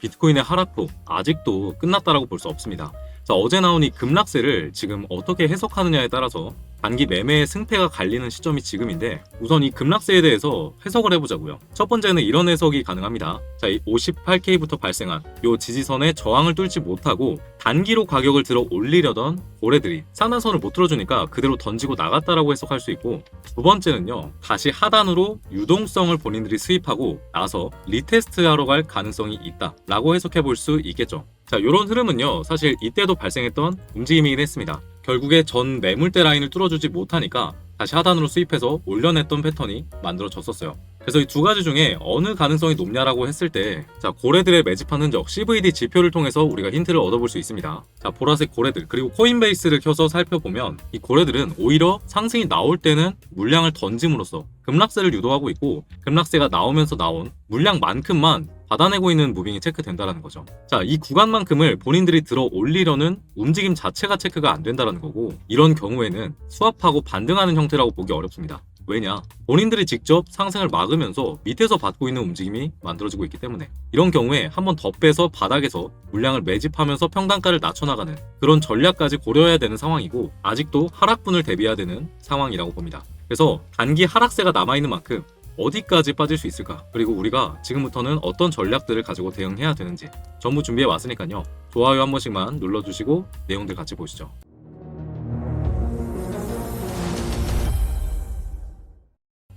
비트코인의 하락폭 아직도 끝났다라고 볼 수 없습니다. 자, 어제 나온 이 급락세를 지금 어떻게 해석하느냐에 따라서 단기 매매의 승패가 갈리는 시점이 지금인데, 우선 이 급락세에 대해서 해석을 해보자고요. 첫 번째는 이런 해석이 가능합니다. 자, 이 58K부터 발생한 요 지지선의 저항을 뚫지 못하고 단기로 가격을 들어 올리려던 고래들이 상단선을 못 들어주니까 그대로 던지고 나갔다라고 해석할 수 있고, 두 번째는요, 다시 하단으로 유동성을 본인들이 수입하고 나서 리테스트하러 갈 가능성이 있다라고 해석해 볼 수 있겠죠. 자, 이런 흐름은요, 사실 이때도 발생했던 움직임이긴 했습니다. 결국에 전 매물대 라인을 뚫어주지 못하니까 다시 하단으로 수입해서 올려냈던 패턴이 만들어졌었어요. 그래서 이 두 가지 중에 어느 가능성이 높냐라고 했을 때, 자, 고래들의 매집한 흔적 CVD 지표를 통해서 우리가 힌트를 얻어볼 수 있습니다. 자, 보라색 고래들, 그리고 코인베이스를 켜서 살펴보면 이 고래들은 오히려 상승이 나올 때는 물량을 던짐으로써 급락세를 유도하고 있고, 급락세가 나오면서 나온 물량만큼만 받아내고 있는 무빙이 체크된다는 거죠. 자, 이 구간만큼을 본인들이 들어 올리려는 움직임 자체가 체크가 안 된다는 거고, 이런 경우에는 수합하고 반등하는 형태라고 보기 어렵습니다. 왜냐? 본인들이 직접 상승을 막으면서 밑에서 받고 있는 움직임이 만들어지고 있기 때문에, 이런 경우에 한번 더 빼서 바닥에서 물량을 매집하면서 평단가를 낮춰나가는 그런 전략까지 고려해야 되는 상황이고, 아직도 하락분을 대비해야 되는 상황이라고 봅니다. 그래서 단기 하락세가 남아있는 만큼 어디까지 빠질 수 있을까? 그리고 우리가 지금부터는 어떤 전략들을 가지고 대응해야 되는지 전부 준비해 왔으니까요. 좋아요 한 번씩만 눌러주시고 내용들 같이 보시죠.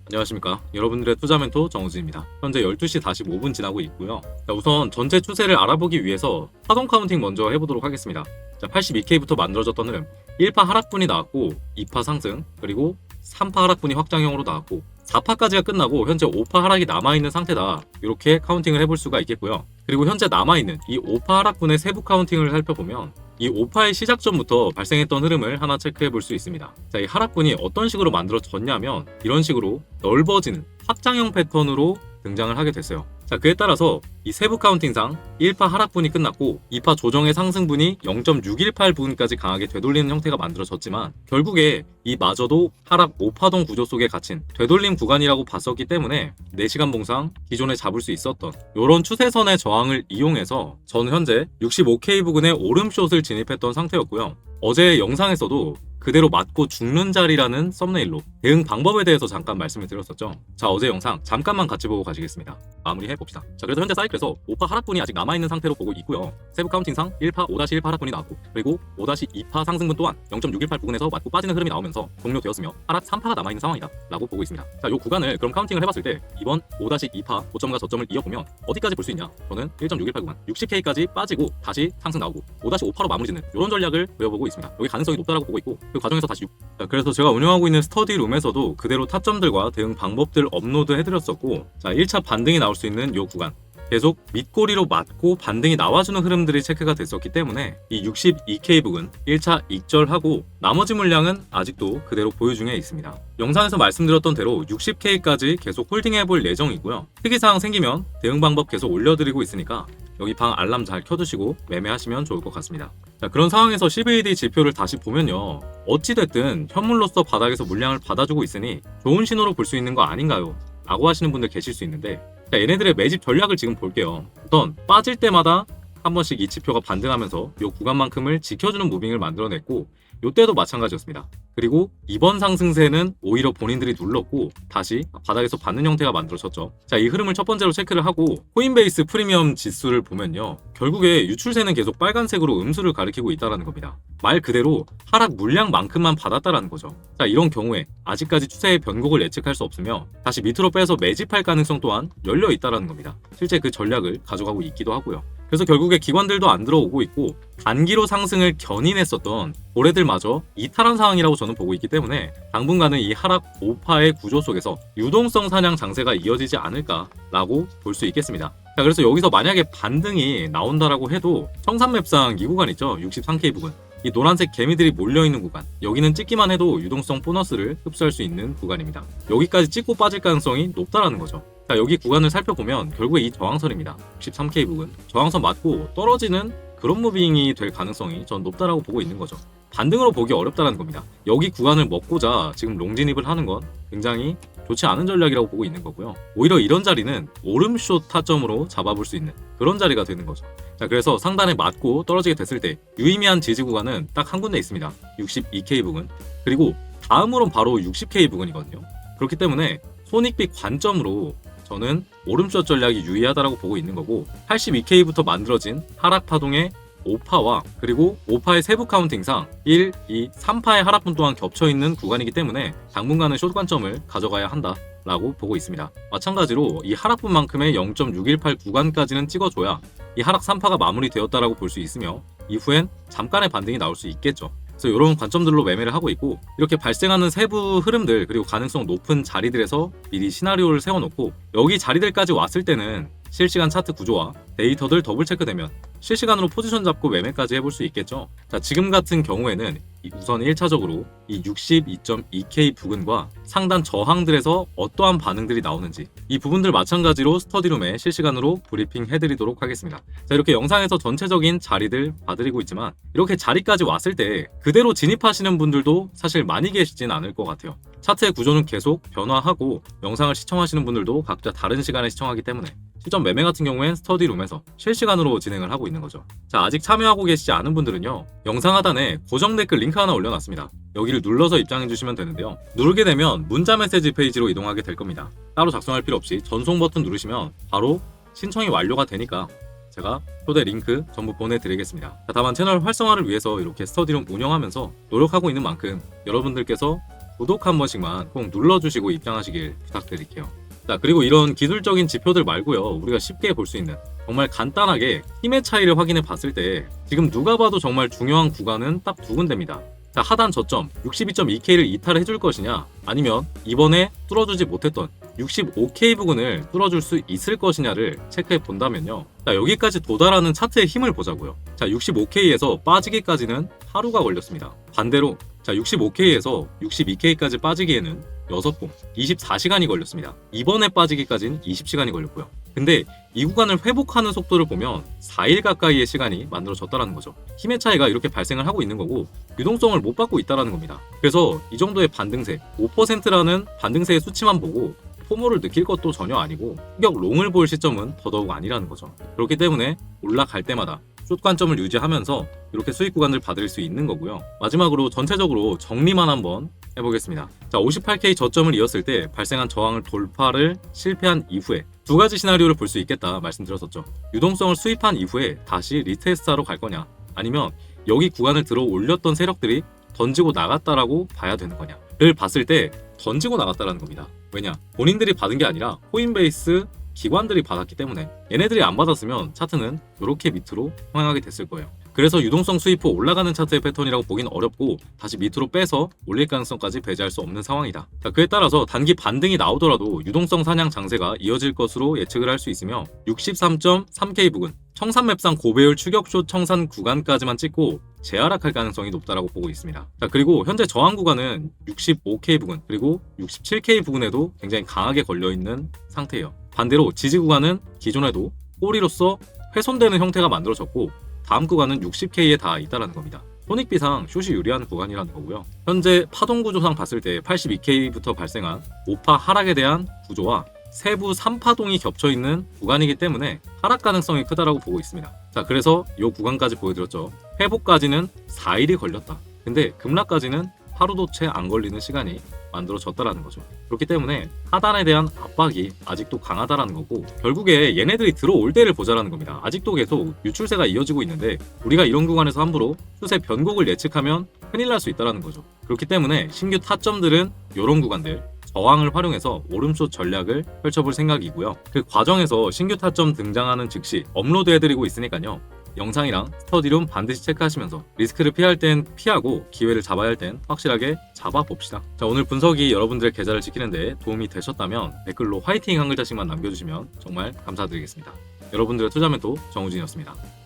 안녕하십니까. 여러분들의 투자 멘토 정우진입니다. 현재 12시 45분 지나고 있고요. 자, 우선 전체 추세를 알아보기 위해서 파동 카운팅 먼저 해보도록 하겠습니다. 자, 82K부터 만들어졌던 흐름, 1파 하락분이 나왔고 2파 상승, 그리고 3파 하락분이 확장형으로 나왔고 4파까지가 끝나고 현재 5파 하락이 남아있는 상태다, 이렇게 카운팅을 해볼 수가 있겠고요. 그리고 현재 남아있는 이 5파 하락분의 세부 카운팅을 살펴보면 이 5파의 시작점부터 발생했던 흐름을 하나 체크해 볼 수 있습니다. 자, 이 하락분이 어떤 식으로 만들어졌냐면 이런 식으로 넓어지는 확장형 패턴으로 등장을 하게 됐어요. 자, 그에 따라서 이 세부 카운팅상 1파 하락분이 끝났고 2파 조정의 상승분이 0.618분까지 강하게 되돌리는 형태가 만들어졌지만, 결국에 이마저도 하락 5파동 구조 속에 갇힌 되돌림 구간이라고 봤었기 때문에 4시간 봉상 기존에 잡을 수 있었던 이런 추세선의 저항을 이용해서 저는 현재 65K 부근에 오름숏을 진입했던 상태였고요. 어제 영상에서도 그대로 맞고 죽는 자리라는 썸네일로 대응 방법에 대해서 잠깐 말씀을 드렸었죠. 자, 어제 영상 잠깐만 같이 보고 가시겠습니다. 마무리해 봅시다. 자, 그래서 현재 사이클에서 5파 하락분이 아직 남아있는 상태로 보고 있고요. 세부 카운팅상 1파 5-1파 하락분이 나왔고, 그리고 5-2파 상승분 또한 0.618 부근에서 맞고 빠지는 흐름이 나오면서 종료되었으며 하락 3파가 남아있는 상황이다 라고 보고 있습니다. 자, 이 구간을 그럼 카운팅을 해봤을 때 이번 5-2파 고점과 저점을 이어보면 어디까지 볼 수 있냐? 저는 1.618 구간 60K까지 빠지고 다시 상승 나오고 5-5파로 마무리 짓는 이런 전략을 그려보고 있습니다. 여기 가능성이 높다라고 보고 있고, 그 과정에서 다시 자, 그래서 제가 운영하고 있는 스터디룸에서도 그대로 타점들과 대응 방법들 업로드 해드렸었고, 자, 1차 반등이 나올 수 있는 이 구간 계속 밑꼬리로 맞고 반등이 나와주는 흐름들이 체크가 됐었기 때문에 이 62K 부근 1차 익절하고 나머지 물량은 아직도 그대로 보유 중에 있습니다. 영상에서 말씀드렸던 대로 60K까지 계속 홀딩해 볼 예정이고요. 특이사항 생기면 대응 방법 계속 올려드리고 있으니까 여기 방 알람 잘 켜두시고 매매하시면 좋을 것 같습니다. 자, 그런 상황에서 CVD 지표를 다시 보면요, 어찌됐든 현물로서 바닥에서 물량을 받아주고 있으니 좋은 신호로 볼 수 있는 거 아닌가요? 라고 하시는 분들 계실 수 있는데, 자, 얘네들의 매집 전략을 지금 볼게요. 우선 빠질 때마다 한 번씩 이 지표가 반등하면서 이 구간만큼을 지켜주는 무빙을 만들어냈고, 이때도 마찬가지였습니다. 그리고 이번 상승세는 오히려 본인들이 눌렀고 다시 바닥에서 받는 형태가 만들어졌죠. 자, 이 흐름을 첫 번째로 체크를 하고 코인베이스 프리미엄 지수를 보면요, 결국에 유출세는 계속 빨간색으로 음수를 가리키고 있다는 겁니다. 말 그대로 하락 물량만큼만 받았다라는 거죠. 자, 이런 경우에 아직까지 추세의 변곡을 예측할 수 없으며 다시 밑으로 빼서 매집할 가능성 또한 열려 있다는 겁니다. 실제 그 전략을 가져가고 있기도 하고요. 그래서 결국에 기관들도 안 들어오고 있고 단기로 상승을 견인했었던 고래들마저 이탈한 상황이라고 저는 보고 있기 때문에 당분간은 이 하락 5파의 구조 속에서 유동성 사냥 장세가 이어지지 않을까라고 볼 수 있겠습니다. 자, 그래서 여기서 만약에 반등이 나온다라고 해도 청산맵상 이 구간 있죠, 63K 부분, 이 노란색 개미들이 몰려있는 구간, 여기는 찍기만 해도 유동성 보너스를 흡수할 수 있는 구간입니다. 여기까지 찍고 빠질 가능성이 높다라는 거죠. 자, 여기 구간을 살펴보면 결국에 이 저항선입니다. 63K 부분 저항선 맞고 떨어지는 그런 무빙이 될 가능성이 전 높다라고 보고 있는 거죠. 반등으로 보기 어렵다는 겁니다. 여기 구간을 먹고자 지금 롱 진입을 하는 건 굉장히 좋지 않은 전략이라고 보고 있는 거고요. 오히려 이런 자리는 오름숏 타점으로 잡아볼 수 있는 그런 자리가 되는 거죠. 자, 그래서 상단에 맞고 떨어지게 됐을 때 유의미한 지지 구간은 딱 한 군데 있습니다. 62K 부근. 그리고 다음으로는 바로 60K 부근이거든요. 그렇기 때문에 손익비 관점으로 저는 오름숏 전략이 유의하다라고 보고 있는 거고, 82K부터 만들어진 하락 파동의 5파와 그리고 5파의 세부 카운팅상 1, 2, 3파의 하락분 또한 겹쳐있는 구간이기 때문에 당분간은 숏 관점을 가져가야 한다 라고 보고 있습니다. 마찬가지로 이 하락분만큼의 0.618 구간까지는 찍어줘야 이 하락 3파가 마무리되었다라고 볼 수 있으며 이후엔 잠깐의 반등이 나올 수 있겠죠. 그래서 이런 관점들로 매매를 하고 있고, 이렇게 발생하는 세부 흐름들 그리고 가능성 높은 자리들에서 미리 시나리오를 세워놓고 여기 자리들까지 왔을 때는 실시간 차트 구조와 데이터들 더블 체크되면 실시간으로 포지션 잡고 매매까지 해볼 수 있겠죠. 자, 지금 같은 경우에는 우선 1차적으로 이 62.2K 부근과 상단 저항들에서 어떠한 반응들이 나오는지 이 부분들 마찬가지로 스터디룸에 실시간으로 브리핑 해드리도록 하겠습니다. 자, 이렇게 영상에서 전체적인 자리들 봐드리고 있지만 이렇게 자리까지 왔을 때 그대로 진입하시는 분들도 사실 많이 계시진 않을 것 같아요. 차트의 구조는 계속 변화하고 영상을 시청하시는 분들도 각자 다른 시간에 시청하기 때문에 시점 매매 같은 경우엔 스터디룸에서 실시간으로 진행을 하고 있는 거죠. 자, 아직 참여하고 계시지 않은 분들은요, 영상 하단에 고정 댓글 링크 하나 올려놨습니다. 여기를 눌러서 입장해 주시면 되는데요. 누르게 되면 문자 메시지 페이지로 이동하게 될 겁니다. 따로 작성할 필요 없이 전송 버튼 누르시면 바로 신청이 완료가 되니까 제가 초대 링크 전부 보내드리겠습니다. 자, 다만 채널 활성화를 위해서 이렇게 스터디룸 운영하면서 노력하고 있는 만큼 여러분들께서 구독 한 번씩만 꼭 눌러주시고 입장하시길 부탁드릴게요. 자, 그리고 이런 기술적인 지표들 말고요, 우리가 쉽게 볼 수 있는 정말 간단하게 힘의 차이를 확인해 봤을 때 지금 누가 봐도 정말 중요한 구간은 딱 두 군데입니다. 자, 하단 저점 62.2K를 이탈해 줄 것이냐, 아니면 이번에 뚫어주지 못했던 65K 부근을 뚫어줄 수 있을 것이냐를 체크해 본다면요, 자, 여기까지 도달하는 차트의 힘을 보자고요. 자, 65K에서 빠지기까지는 하루가 걸렸습니다. 반대로 자, 65K에서 62K까지 빠지기에는 6번 24시간이 걸렸습니다. 이번에 빠지기까지는 20시간이 걸렸고요. 근데 이 구간을 회복하는 속도를 보면 4일 가까이의 시간이 만들어졌다는 거죠. 힘의 차이가 이렇게 발생을 하고 있는 거고 유동성을 못 받고 있다는 겁니다. 그래서 이 정도의 반등세 5%라는 반등세의 수치만 보고 포모를 느낄 것도 전혀 아니고 추격 롱을 볼 시점은 더더욱 아니라는 거죠. 그렇기 때문에 올라갈 때마다 숏 관점을 유지하면서 이렇게 수익 구간을 받을 수 있는 거고요. 마지막으로 전체적으로 정리만 한번 해보겠습니다. 자, 58K 저점을 이었을 때 발생한 저항을 돌파를 실패한 이후에 두 가지 시나리오를 볼 수 있겠다 말씀드렸었죠. 유동성을 수입한 이후에 다시 리테스트하러 갈 거냐, 아니면 여기 구간을 들어 올렸던 세력들이 던지고 나갔다라고 봐야 되는 거냐를 봤을 때 던지고 나갔다라는 겁니다. 왜냐? 본인들이 받은 게 아니라 코인베이스 기관들이 받았기 때문에 얘네들이 안 받았으면 차트는 이렇게 밑으로 상향하게 됐을 거예요. 그래서 유동성 수입 후 올라가는 차트의 패턴이라고 보기는 어렵고 다시 밑으로 빼서 올릴 가능성까지 배제할 수 없는 상황이다. 자, 그에 따라서 단기 반등이 나오더라도 유동성 사냥 장세가 이어질 것으로 예측을 할 수 있으며 63.3K 부근 청산맵상 고배율 추격숏 청산 구간까지만 찍고 재하락할 가능성이 높다라고 보고 있습니다. 자, 그리고 현재 저항 구간은 65K 부근 그리고 67K 부근에도 굉장히 강하게 걸려있는 상태예요. 반대로 지지 구간은 기존에도 꼬리로서 훼손되는 형태가 만들어졌고 다음 구간은 60K에 다 있다는 겁니다. 손익비상 숏이 유리한 구간이라는 거고요. 현재 파동 구조상 봤을 때 82K부터 발생한 5파 하락에 대한 구조와 세부 3파동이 겹쳐있는 구간이기 때문에 하락 가능성이 크다라고 보고 있습니다. 자, 그래서 이 구간까지 보여드렸죠. 회복까지는 4일이 걸렸다. 근데 급락까지는 하루도 채 안 걸리는 시간이 만들어졌다라는 거죠. 그렇기 때문에 하단에 대한 압박이 아직도 강하다라는 거고, 결국에 얘네들이 들어올 때를 보자라는 겁니다. 아직도 계속 유출세가 이어지고 있는데 우리가 이런 구간에서 함부로 추세 변곡을 예측하면 큰일 날 수 있다라는 거죠. 그렇기 때문에 신규 타점들은 이런 구간들 저항을 활용해서 오름숏 전략을 펼쳐볼 생각이고요. 그 과정에서 신규 타점 등장하는 즉시 업로드 해드리고 있으니까요. 영상이랑 스터디룸 반드시 체크하시면서 리스크를 피할 땐 피하고 기회를 잡아야 할 땐 확실하게 잡아봅시다. 자, 오늘 분석이 여러분들의 계좌를 지키는데 도움이 되셨다면 댓글로 화이팅 한 글자씩만 남겨주시면 정말 감사드리겠습니다. 여러분들의 투자 멘토 정우진이었습니다.